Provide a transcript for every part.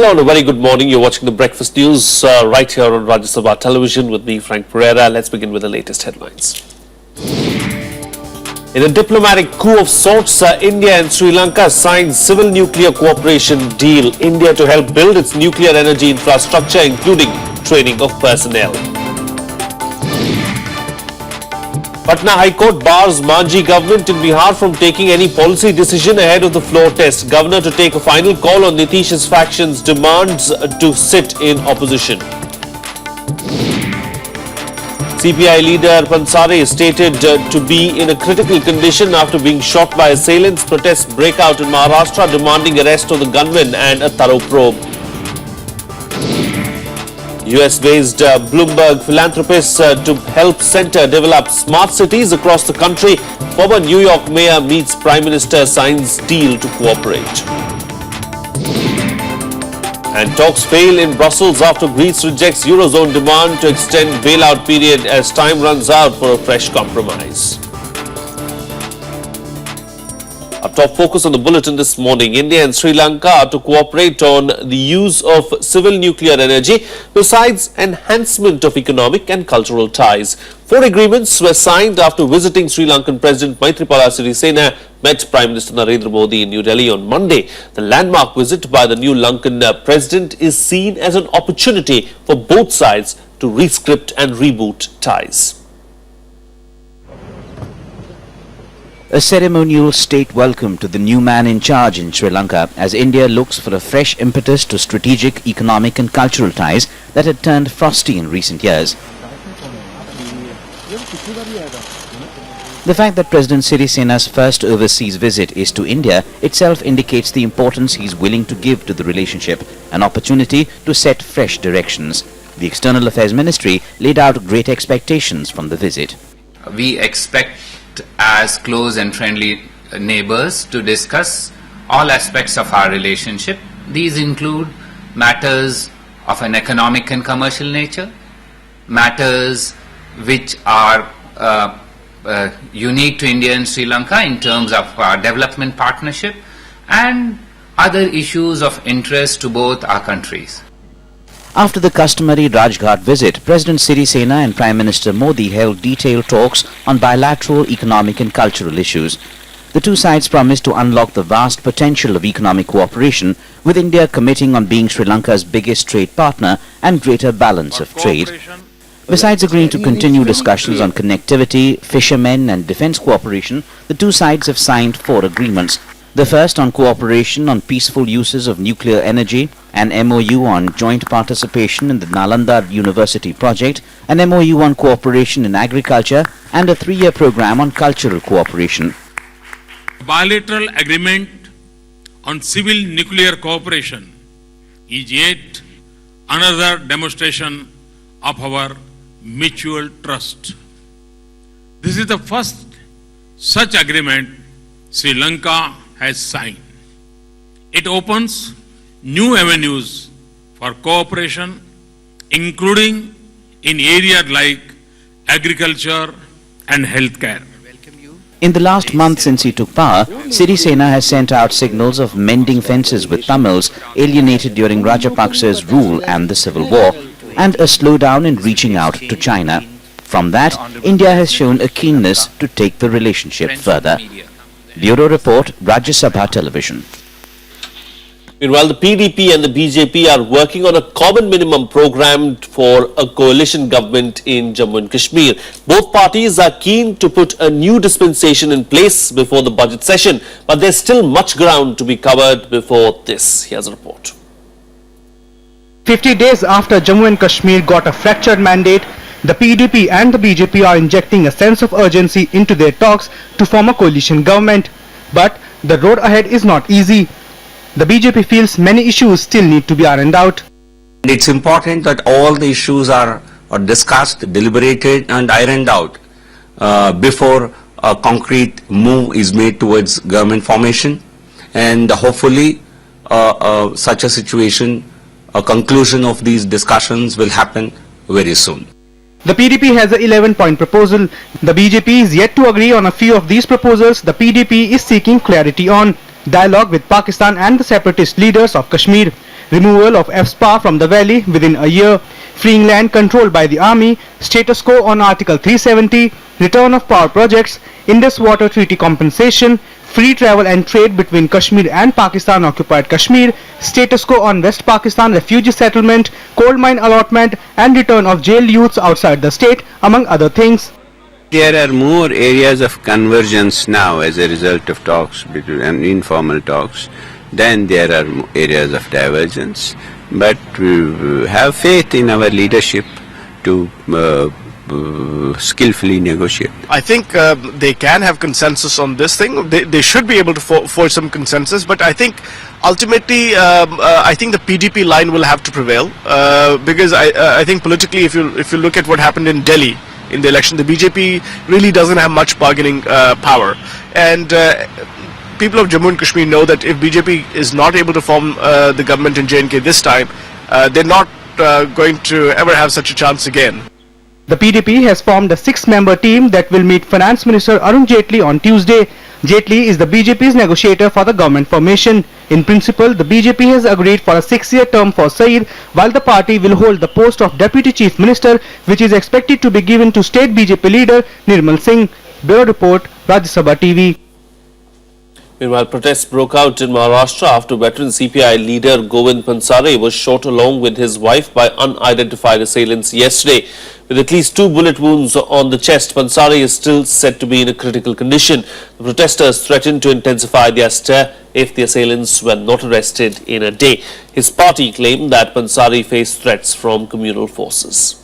Hello and a very good morning. You're watching the Breakfast News right here on Rajya Sabha television with me, Frank Pereira. Let's begin with the latest headlines. In a diplomatic coup of sorts, India and Sri Lanka signed civil nuclear cooperation deal. India to help build its nuclear energy infrastructure, including training of personnel. Patna High Court bars Manji government in Bihar from taking any policy decision ahead of the floor test. Governor to take a final call on Nitish's faction's demands to sit in opposition. CPI leader Pansare is stated to be in a critical condition after being shot by assailants. Protests break out in Maharashtra demanding arrest of the gunman and a thorough probe. US-based Bloomberg Philanthropies to help center develop smart cities across the country. Former New York mayor meets Prime Minister, signs deal to cooperate. And talks fail in Brussels after Greece rejects Eurozone demand to extend bailout period as time runs out for a fresh compromise. Our top focus on the bulletin this morning: India and Sri Lanka are to cooperate on the use of civil nuclear energy besides enhancement of economic and cultural ties. 4 agreements were signed after visiting Sri Lankan President Maithripala Sirisena met Prime Minister Narendra Modi in New Delhi on Monday. The landmark visit by the new Lankan president is seen as an opportunity for both sides to rescript and reboot ties. A ceremonial state welcome to the new man in charge in Sri Lanka as India looks for a fresh impetus to strategic, economic and cultural ties that had turned frosty in recent years. The fact that President Sirisena's first overseas visit is to India itself indicates the importance he is willing to give to the relationship, an opportunity to set fresh directions. The External Affairs Ministry laid out great expectations from the visit. We expect as close and friendly neighbors to discuss all aspects of our relationship. These include matters of an economic and commercial nature, matters which are unique to India and Sri Lanka in terms of our development partnership, and other issues of interest to both our countries. After the customary Rajghat visit, President Sirisena and Prime Minister Modi held detailed talks on bilateral economic and cultural issues. The two sides promised to unlock the vast potential of economic cooperation, with India committing on being Sri Lanka's biggest trade partner and greater balance of trade. Besides agreeing to continue discussions on connectivity, fishermen and defence cooperation, the two sides have signed 4 agreements. The first on cooperation on peaceful uses of nuclear energy, an MOU on joint participation in the Nalanda University project, an MOU on cooperation in agriculture, and a 3-year program on cultural cooperation. Bilateral agreement on civil nuclear cooperation is yet another demonstration of our mutual trust. This is the first such agreement Sri Lanka has signed. It opens new avenues for cooperation, including in areas like agriculture and healthcare. In the last month since he took power, Sirisena has sent out signals of mending fences with Tamils alienated during Rajapaksa's rule and the civil war, and a slowdown in reaching out to China. From that, India has shown a keenness to take the relationship further. Bureau Report, Rajya Sabha Television. Meanwhile, the PDP and the BJP are working on a common minimum program for a coalition government in Jammu and Kashmir. Both parties are keen to put a new dispensation in place before the budget session, but there's still much ground to be covered before this. Here's a report. 50 days after Jammu and Kashmir got a fractured mandate, the PDP and the BJP are injecting a sense of urgency into their talks to form a coalition government. But the road ahead is not easy. The BJP feels many issues still need to be ironed out. It's important that all the issues are discussed, deliberated and ironed out before a concrete move is made towards government formation, and hopefully such a situation, a conclusion of these discussions will happen very soon. The PDP has an 11-point proposal. The BJP is yet to agree on a few of these proposals the PDP is seeking clarity on. dialogue with Pakistan and the separatist leaders of Kashmir, removal of FSPA from the valley within a year, freeing land controlled by the army, status quo on Article 370, return of power projects, Indus Water Treaty compensation, free travel and trade between Kashmir and Pakistan occupied Kashmir, status quo on West Pakistan refugee settlement, coal mine allotment and return of jailed youths outside the state, among other things. There are more areas of convergence now as a result of talks between and informal talks than there are areas of divergence. But we have faith in our leadership to skillfully negotiate. I think they can have consensus on this thing. They should be able to forge some consensus. But I think ultimately, I think the PDP line will have to prevail because I think politically, if you look at what happened in Delhi in the election, the BJP really doesn't have much bargaining power. And people of Jammu and Kashmir know that if BJP is not able to form the government in J&K this time, they're not going to ever have such a chance again. The PDP has formed a 6-member team that will meet Finance Minister Arun Jaitley on Tuesday. Jaitley is the BJP's negotiator for the government formation. In principle, the BJP has agreed for a 6-year term for Saeed, while the party will hold the post of Deputy Chief Minister, which is expected to be given to State BJP leader Nirmal Singh. Bureau Report, Rajya Sabha TV. Meanwhile, protests broke out in Maharashtra after veteran CPI leader Govind Pansare was shot along with his wife by unidentified assailants yesterday. With at least 2 bullet wounds on the chest, Pansare is still said to be in a critical condition. The protesters threatened to intensify their stir if the assailants were not arrested in a day. His party claimed that Pansare faced threats from communal forces.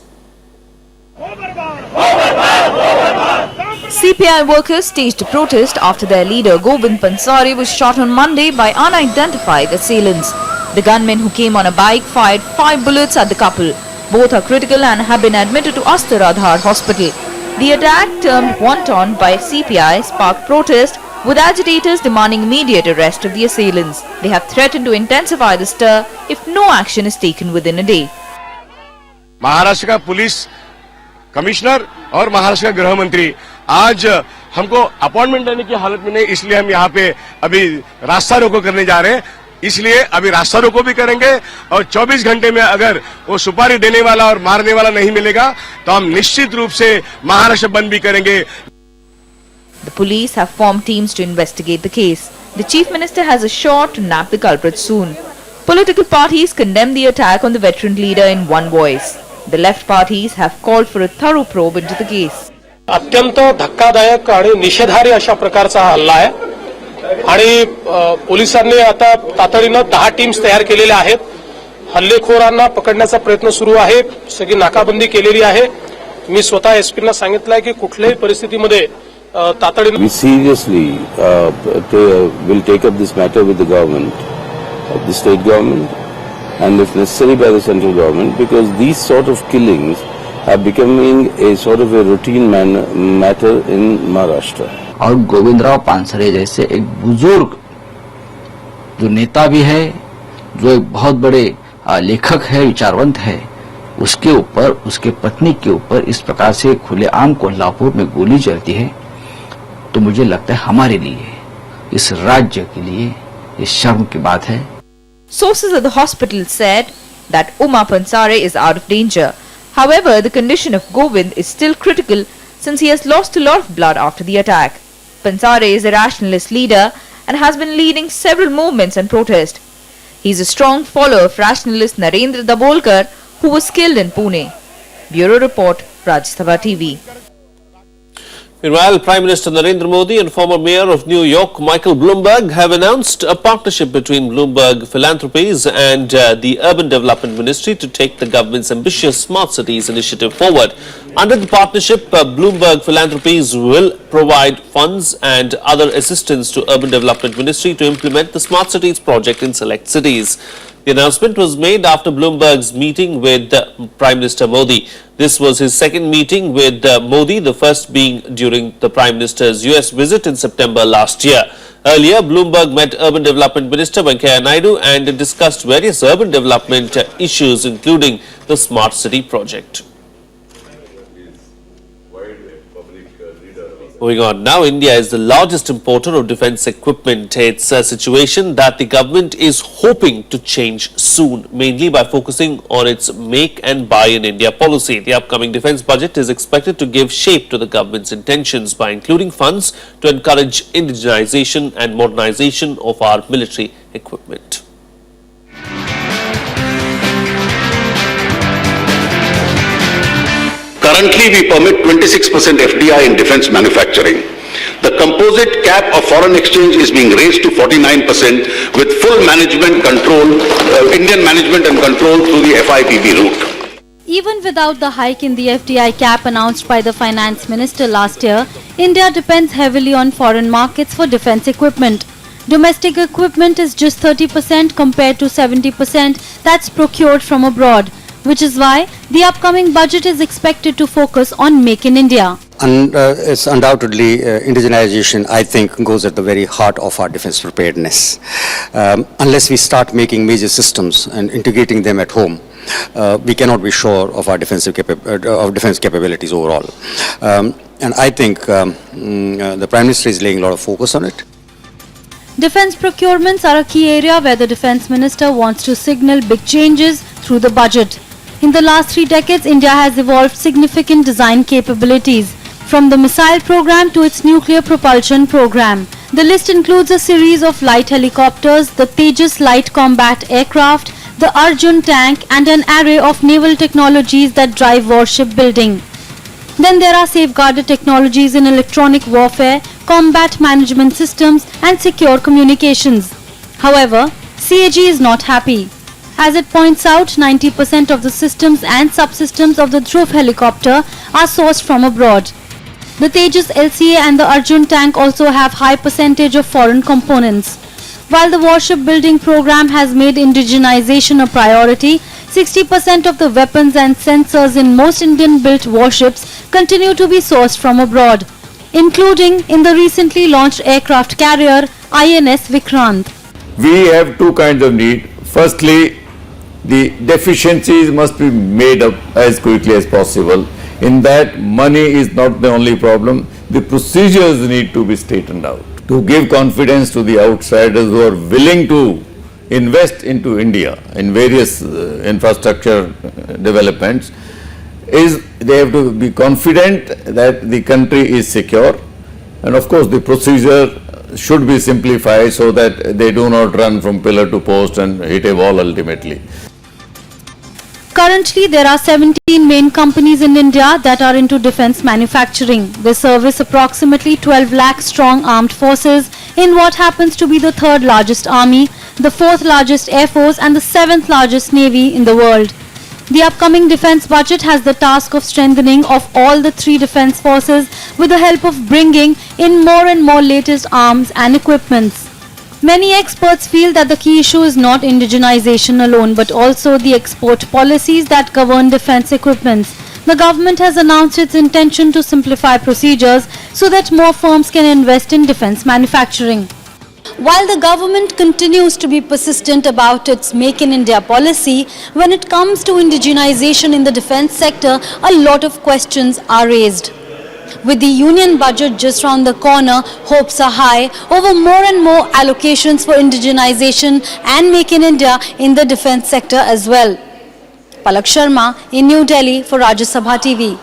CPI workers staged a protest after their leader Govind Pansare was shot on Monday by unidentified assailants. The gunmen who came on a bike fired 5 bullets at the couple. Both are critical and have been admitted to Astaradhar Hospital. The attack, termed wanton by CPI, sparked protest, with agitators demanding immediate arrest of the assailants. They have threatened to intensify the stir if no action is taken within a day. Maharashtra का police commissioner और महाराष्ट्र का गृह मंत्री आज हमको appointment देने की हालत में नहीं, इसलिए हम यहाँ पे अभी रास्ता रोको करने जा रहे हैं. इसलिए अभी रास्ता रोको भी करेंगे और 24 घंटे में अगर वो सुपारी देने वाला और मारने वाला नहीं मिलेगा तो हम निश्चित रूप से महाराष्ट्र बंद भी करेंगे. The police have formed teams to investigate the case. The chief minister has assured to nab the culprits soon. Political parties condemned the attack on the veteran leader in one voice. The left parties have called for a thorough probe into the case. अत्यंत धक्कादायक आणि निषेधार्ह अशा प्रकारचा हल्ला आहे आणि पोलिसांनी आता तातडीने 10 टीम्स तयार केलेल्या आहेत. हल्लेखोरांना पकडण्याचा प्रयत्न सुरू आहे. सगळी नाकाबंदी केलेली आहे. मी स्वतः एसपींना सांगितलंय की कुठल्याही परिस्थितीमध्ये तातडीने We seriously will take up this matter with the government, the state government, and if necessary by the central government, because these sort of killings are becoming a sort of a routine matter in Maharashtra. और गोविंदराव पानसरे जैसे एक बुजुर्ग जो नेता भी है, जो एक बहुत बड़े लेखक है, विचारवंत है, उसके ऊपर, उसके पत्नी के ऊपर इस प्रकार से खुलेआम कोल्हापुर में गोली चलती है, तो मुझे लगता है हमारे लिए, इस राज्य के लिए ये शर्म की बात है. Sources at the hospital said that Uma Pansare is out of danger. However, the condition of Govind is still critical since he has lost a lot of blood after the attack. Pansare is a rationalist leader and has been leading several movements and protests. He is a strong follower of rationalist Narendra Dabolkar, who was killed in Pune. Bureau Report, Rajya Sabha TV. Meanwhile, Prime Minister Narendra Modi and former Mayor of New York, Michael Bloomberg, have announced a partnership between Bloomberg Philanthropies and the Urban Development Ministry to take the government's ambitious Smart Cities initiative forward. Under the partnership, Bloomberg Philanthropies will provide funds and other assistance to Urban Development Ministry to implement the Smart Cities project in select cities. The announcement was made after Bloomberg's meeting with Prime Minister Modi. This was his second meeting with Modi, the first being during the Prime Minister's US visit in September last year. Earlier, Bloomberg met Urban Development Minister Venkaiah Naidu and discussed various urban development issues, including the Smart City project. Moving on now, India is the largest importer of defence equipment. It's a situation that the government is hoping to change soon, mainly by focusing on its make and buy in India policy. The upcoming defence budget is expected to give shape to the government's intentions by including funds to encourage indigenization and modernization of our military equipment. Currently, we permit 26% FDI in defense manufacturing. The composite cap of foreign exchange is being raised to 49% with full management control, Indian management and control through the FIPB route. Even without the hike in the FDI cap announced by the finance minister last year, India depends heavily on foreign markets for defense equipment. Domestic equipment is just 30% compared to 70% that's procured from abroad, which is why the upcoming budget is expected to focus on Make in India. It's undoubtedly indigenization, I think, goes at the very heart of our defense preparedness. Unless we start making major systems and integrating them at home, we cannot be sure of our defense capabilities overall. And I think the Prime Minister is laying a lot of focus on it. Defense procurements are a key area where the Defense Minister wants to signal big changes through the budget. In the last 3 decades, India has evolved significant design capabilities, from the missile program to its nuclear propulsion program. The list includes a series of light helicopters, the Tejas light combat aircraft, the Arjun tank, and an array of naval technologies that drive warship building. Then there are safeguarded technologies in electronic warfare, combat management systems, and secure communications. However, CAG is not happy. As it points out, 90% of the systems and subsystems of the Dhruv helicopter are sourced from abroad. The Tejas LCA and the Arjun tank also have high percentage of foreign components. While the warship building program has made indigenization a priority, 60% of the weapons and sensors in most Indian-built warships continue to be sourced from abroad, including in the recently launched aircraft carrier INS Vikrant. We have two kinds of need. Firstly, the deficiencies must be made up as quickly as possible. In that, money is not the only problem. The procedures need to be straightened out. To give confidence to the outsiders who are willing to invest into India in various infrastructure developments, is they have to be confident that the country is secure, and of course the procedure should be simplified so that they do not run from pillar to post and hit a wall ultimately. Currently, there are 17 main companies in India that are into defense manufacturing. They service approximately 12 lakh strong armed forces in what happens to be the 3rd largest army, the 4th largest air force, and the 7th largest navy in the world. The upcoming defense budget has the task of strengthening of all the 3 defense forces with the help of bringing in more and more latest arms and equipments. Many experts feel that the key issue is not indigenization alone, but also the export policies that govern defense equipments. The government has announced its intention to simplify procedures so that more firms can invest in defense manufacturing. While the government continues to be persistent about its Make in India policy, when it comes to indigenization in the defense sector, a lot of questions are raised. With the union budget just round the corner, hopes are high over more and more allocations for indigenization and Make in India in the defense sector as well. Palak Sharma in New Delhi for Rajya Sabha TV.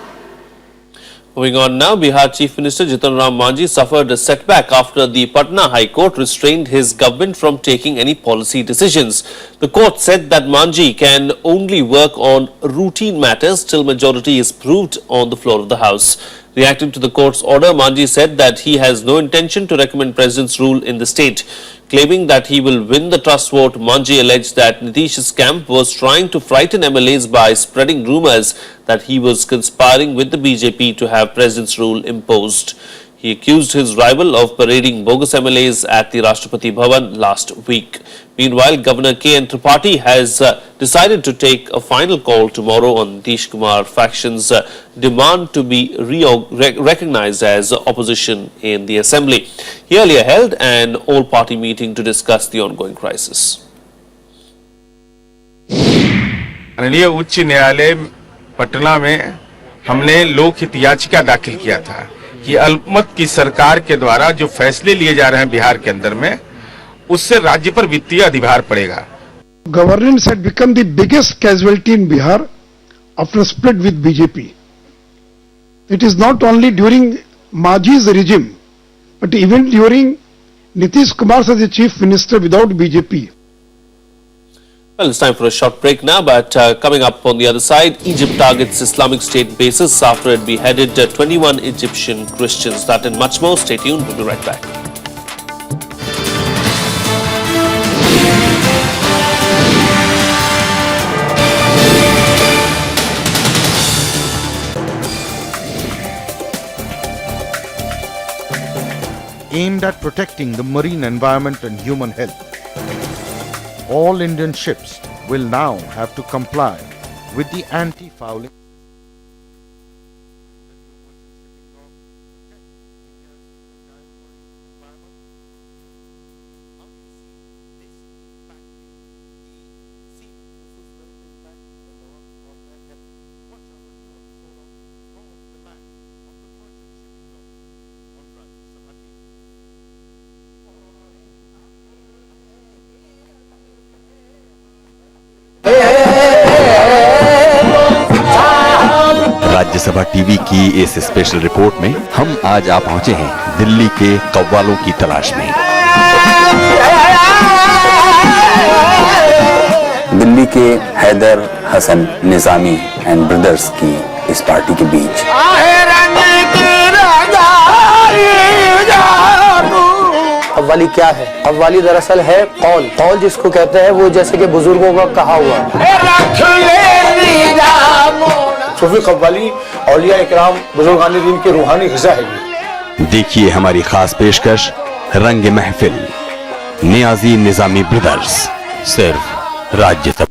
Moving on now, Bihar Chief Minister Jitan Ram Manjhi suffered a setback after the Patna High Court restrained his government from taking any policy decisions. The court said that Manjhi can only work on routine matters till majority is proved on the floor of the House. Reacting to the court's order, Manjhi said that he has no intention to recommend President's rule in the state. Claiming that he will win the trust vote, Manjhi alleged that Nitish's camp was trying to frighten MLAs by spreading rumours that he was conspiring with the BJP to have President's rule imposed. He accused his rival of parading bogus MLAs at the Rashtrapati Bhavan last week. Meanwhile, Governor K.N. Tripathi has decided to take a final call tomorrow on Nitish Kumar faction's demand to be recognized as opposition in the Assembly. He earlier held an all-party meeting to discuss the ongoing crisis. माननीय उच्च न्यायालय पटना में हमने लोकहित याचिका दाखिल किया था कि अल्पमत की सरकार के द्वारा जो फैसले लिए जा रहे हैं बिहार के अंदर में, उससे राज्य पर वित्तीय अधिभार पड़ेगा। Governance had become the biggest casualty in Bihar after split with BJP. It is not only during Maji's regime, but even during Nitish Kumar as the chief minister without BJP. Well, it's time for a short break now, but coming up on the other side, Egypt targets Islamic State bases after it beheaded 21 Egyptian Christians. That and much more. Stay tuned. We'll be right back. Aimed at protecting the marine environment and human health. All Indian ships will now have to comply with the anti-fouling. Rajya Sabha TV की इस special report में हम आज आ पहुंचे हैं दिल्ली के कव्वालों की तलाश में। दिल्ली के हैदर हसन निजामी एंड ब्रदर्स की इस पार्टी के बीच कव्वाली क्या है? कव्वाली दरअसल है कौल। कौल जिसको कहते हैं वो जैसे कि बुजुर्गों का कहा हुआ। सूफी कव्वाली औलिया इकराम बुजुर्गान दीन के रूहानी ग़िज़ा है। देखिए हमारी खास पेशकश रंग महफिल नियाजी निजामी ब्रदर्स सिर्फ Rajya Sabha.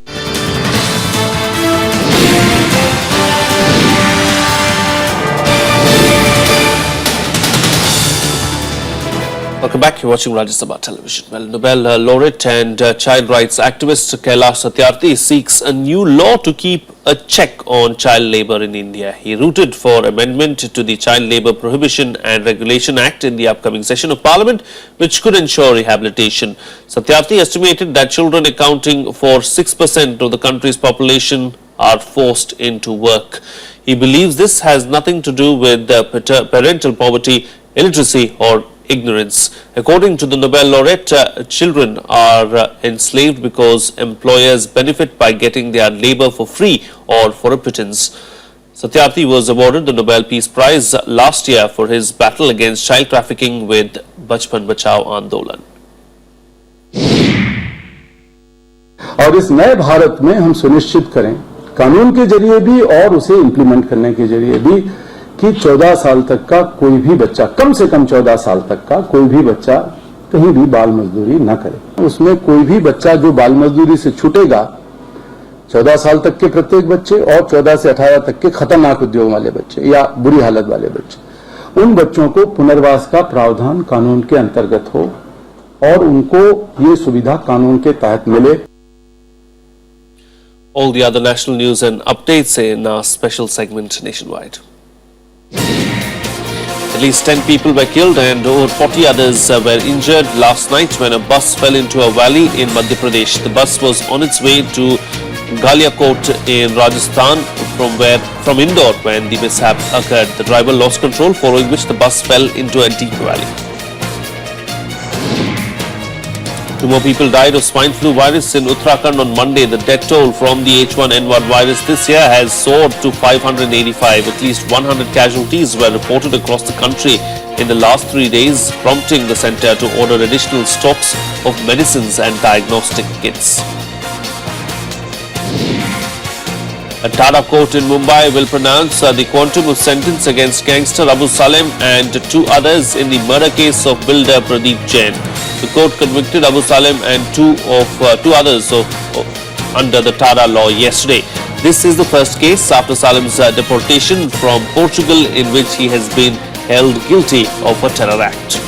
Welcome back. You're watching Rajya Sabha television. Well, Nobel laureate and child rights activist Kailash Satyarthi seeks a new law to keep a check on child labour in India. He rooted for amendment to the Child Labour Prohibition and Regulation Act in the upcoming session of Parliament, which could ensure rehabilitation. Satyarthi estimated that children accounting for 6% of the country's population are forced into work. He believes this has nothing to do with parental poverty, illiteracy or ignorance. According to the Nobel laureate, children are enslaved because employers benefit by getting their labour for free or for a pittance. Satyarthi was awarded the Nobel Peace Prize last year for his battle against child trafficking with Bachpan Bachao Andolan. और इस नए भारत में हम सुनिश्चित करें कानून के जरिए भी और उसे इम्प्लीमेंट करने के जरिए भी कि 14 साल तक का कोई भी बच्चा, कम से कम 14 साल तक का कोई भी बच्चा कहीं भी बाल मजदूरी न करे। उसमें कोई भी बच्चा जो बाल मजदूरी से छूटेगा, 14 साल तक के प्रत्येक बच्चे और 14 से 18 तक के खतरनाक उद्योग वाले बच्चे या बुरी हालत वाले बच्चे, उन बच्चों को पुनर्वास का प्रावधान कानून के अंतर्गत हो और उनको ये सुविधा कानून के तहत मिले। All the other national news and updates in our special segment Nationwide. At least 10 people were killed and over 40 others were injured last night when a bus fell into a valley in Madhya Pradesh. The bus was on its way to Galiakot in Rajasthan from Indore when the mishap occurred. The driver lost control, following which the bus fell into a deep valley. 2 more people died of swine flu virus in Uttarakhand on Monday. The death toll from the H1N1 virus this year has soared to 585. At least 100 casualties were reported across the country in the last 3 days, prompting the centre to order additional stocks of medicines and diagnostic kits. A Tata court in Mumbai will pronounce the quantum of sentence against gangster Abu Salem and 2 others in the murder case of builder Pradeep Jain. The court convicted Abu Salem and 2 others under the Tata law yesterday. This is the first case after Salem's deportation from Portugal in which he has been held guilty of a terror act.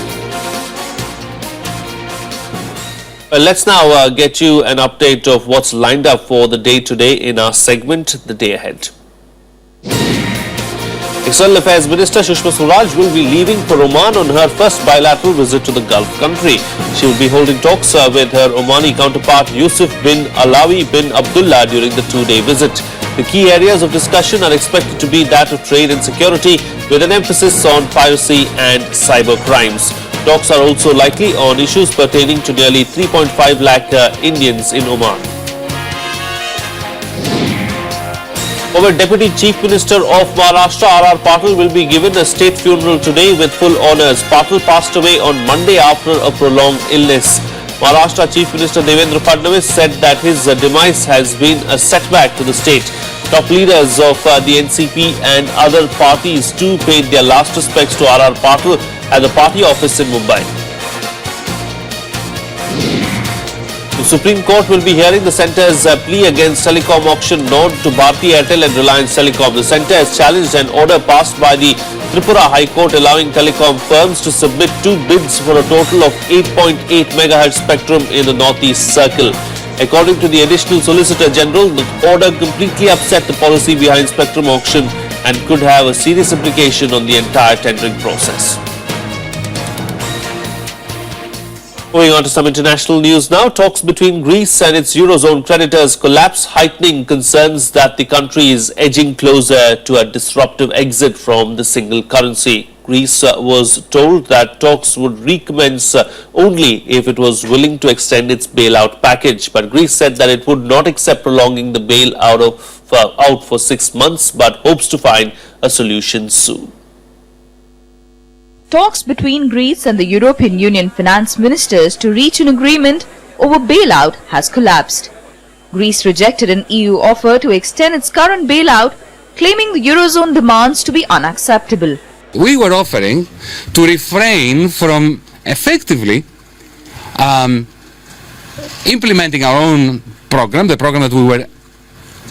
Well, let's now get you an update of what's lined up for the day today in our segment, The Day Ahead. External Affairs Minister Sushma Swaraj will be leaving for Oman on her first bilateral visit to the Gulf country. She will be holding talks with her Omani counterpart Yusuf bin Alawi bin Abdullah during the two-day visit. The key areas of discussion are expected to be that of trade and security, with an emphasis on piracy and cyber crimes. Talks are also likely on issues pertaining to nearly 3.5 lakh Indians in Oman. Our Deputy Chief Minister of Maharashtra, R.R. Patil, will be given a state funeral today with full honours. Patil passed away on Monday after a prolonged illness. Maharashtra Chief Minister Devendra Fadnavis said that his demise has been a setback to the state. Top leaders of the NCP and other parties too paid their last respects to R.R. Patil at the party office in Mumbai. The Supreme Court will be hearing the centre's plea against telecom auction node to Bharti Airtel and Reliance Telecom. The centre has challenged an order passed by the Tripura High Court allowing telecom firms to submit two bids for a total of 8.8 MHz spectrum in the Northeast Circle. According to the Additional Solicitor General, the order completely upset the policy behind spectrum auction and could have a serious implication on the entire tendering process. Moving on to some international news now. Talks between Greece and its Eurozone creditors collapse, heightening concerns that the country is edging closer to a disruptive exit from the single currency. Greece was told that talks would recommence only if it was willing to extend its bailout package. But Greece said that it would not accept prolonging the bailout out for 6 months, but hopes to find a solution soon. Talks between Greece and the European Union finance ministers to reach an agreement over bailout has collapsed. Greece rejected an EU offer to extend its current bailout, claiming the Eurozone demands to be unacceptable. We were offering to refrain from effectively implementing our own program, the program that we were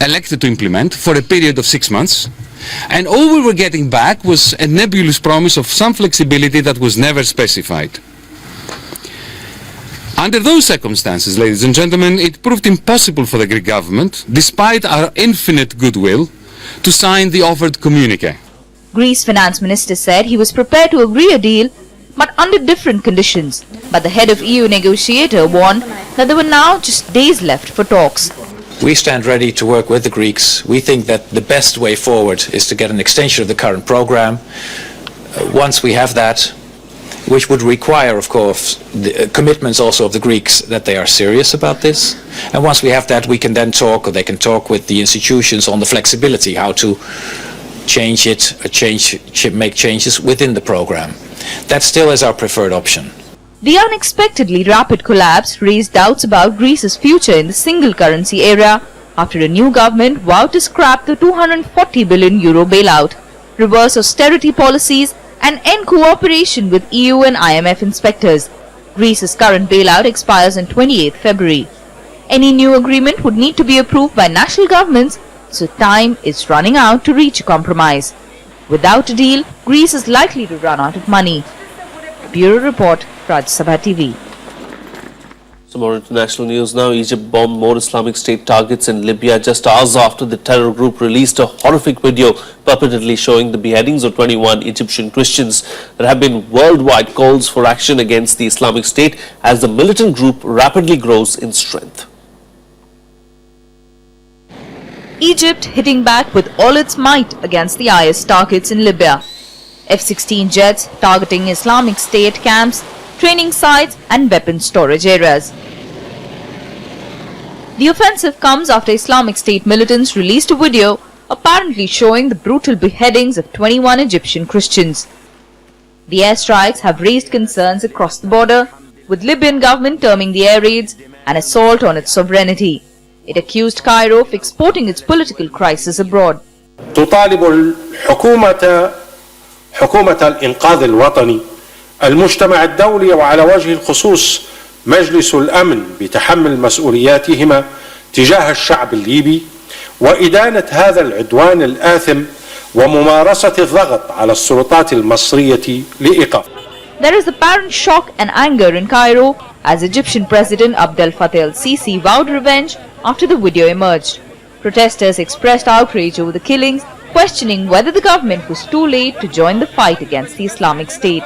elected to implement, for a period of 6 months. And all we were getting back was a nebulous promise of some flexibility that was never specified. Under those circumstances, ladies and gentlemen, it proved impossible for the Greek government, despite our infinite goodwill, to sign the offered communiqué. Greece finance minister said he was prepared to agree a deal, but under different conditions. But the head of EU negotiator warned that there were now just days left for talks. We stand ready to work with the Greeks. We think that the best way forward is to get an extension of the current program. Once we have that, which would require, of course, the commitments also of the Greeks that they are serious about this. And once we have that, we can then talk, or they can talk with the institutions on the flexibility, how to change it, make changes within the program. That still is our preferred option. The unexpectedly rapid collapse raised doubts about Greece's future in the single currency era after a new government vowed to scrap the €240 billion bailout, reverse austerity policies and end cooperation with EU and IMF inspectors. Greece's current bailout expires on 28 February. Any new agreement would need to be approved by national governments, so time is running out to reach a compromise. Without a deal, Greece is likely to run out of money. Bureau Report, Sabha TV. Some more international news now. Egypt bombed more Islamic State targets in Libya just hours after the terror group released a horrific video purportedly showing the beheadings of 21 Egyptian Christians. There have been worldwide calls for action against the Islamic State as the militant group rapidly grows in strength. Egypt hitting back with all its might against the IS targets in Libya. F-16 jets targeting Islamic State camps, training sites and weapon storage areas. The offensive comes after Islamic State militants released a video apparently showing the brutal beheadings of 21 Egyptian Christians. The airstrikes have raised concerns across the border, with Libyan government terming the air raids an assault on its sovereignty. It accused Cairo of exporting its political crisis abroad. تطالب حكومة الإنقاذ الوطني المجتمع الدولي وعلى وجه الخصوص مجلس الأمن بتحمل مسؤولياتهما تجاه الشعب الليبي وإدانة هذا العدوان الآثم وممارسة الضغط على السلطات المصرية لإيقاف. There is apparent shock and anger in Cairo as Egyptian President Abdel Fattah el-Sisi vowed revenge after the video emerged. Protesters expressed outrage over the killings questioning whether the government was too late to join the fight against the Islamic State.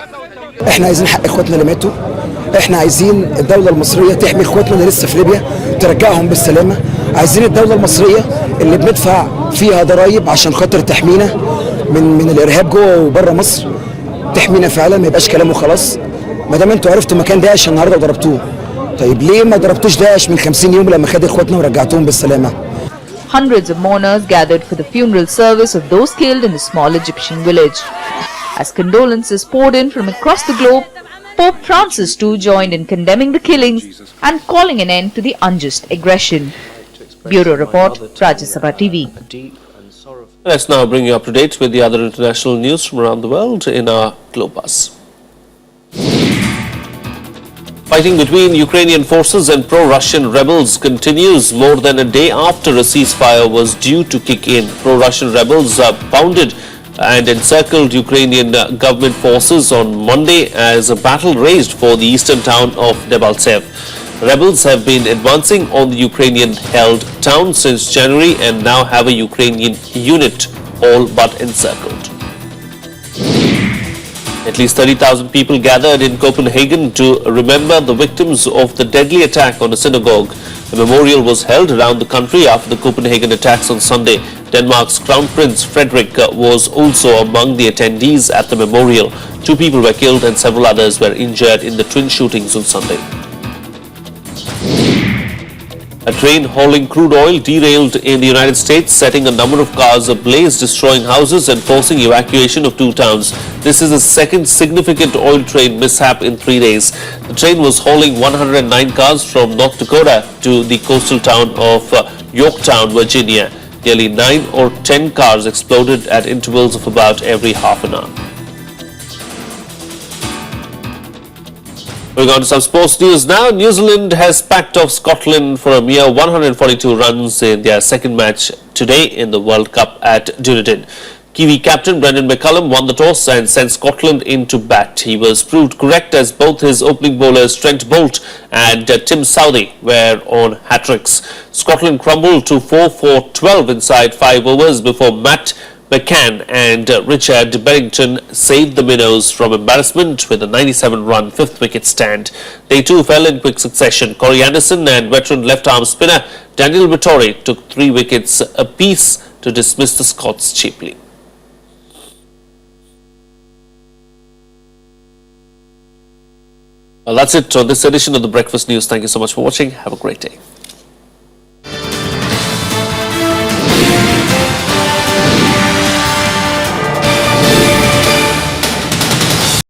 احنا عايزين حق اخواتنا اللي ماتوا، احنا عايزين الدولة المصرية تحمي اخواتنا اللي لسه في ليبيا ترجعهم بالسلامة، عايزين الدولة المصرية اللي بندفع فيها ضرائب عشان خاطر تحمينا من الارهاب جوه وبره مصر، تحمينا فعلا ما يبقاش كلام وخلاص. ما دام انتوا عرفتوا مكان داعش النهارده وضربتوه، طيب ليه ما ضربتوش داعش من 50 يوم لما خد اخواتنا ورجعتوهم بالسلامة؟ Hundreds of mourners gathered for the funeral service of those killed in the small Egyptian village. As condolences poured in from across the globe, Pope Francis too joined in condemning the killings and calling an end to the unjust aggression. Bureau Report, Rajya Sabha TV. Let's now bring you up to date with the other international news from around the world in our Globus. Fighting between Ukrainian forces and pro-Russian rebels continues more than a day after a ceasefire was due to kick in. Pro-Russian rebels pounded and encircled Ukrainian government forces on Monday as a battle raged for the eastern town of Debaltsev. Rebels have been advancing on the Ukrainian-held town since January and now have a Ukrainian unit all but encircled. At least 30,000 people gathered in Copenhagen to remember the victims of the deadly attack on a synagogue. A memorial was held around the country after the Copenhagen attacks on Sunday. Denmark's Crown Prince Frederik was also among the attendees at the memorial. 2 people were killed and several others were injured in the twin shootings on Sunday. A train hauling crude oil derailed in the United States, setting a number of cars ablaze, destroying houses and forcing evacuation of 2 towns. This is the second significant oil train mishap in 3 days. The train was hauling 109 cars from North Dakota to the coastal town of Yorktown, Virginia. Nearly 9 or 10 cars exploded at intervals of about every half an hour. Moving on to some sports news now. New Zealand has packed off Scotland for a mere 142 runs in their second match today in the World Cup at Dunedin. Kiwi captain Brendan McCullum won the toss and sent Scotland into bat. He was proved correct as both his opening bowlers Trent Boult and Tim Southey were on hat-tricks. Scotland crumbled to 4 for 12 inside 5 overs before Matt McCann and Richard Berrington saved the Minnows from embarrassment with a 97-run 5th wicket stand. They too fell in quick succession. Corey Anderson and veteran left-arm spinner Daniel Vettori took 3 wickets apiece to dismiss the Scots cheaply. Well, that's it on this edition of the Breakfast News. Thank you so much for watching. Have a great day.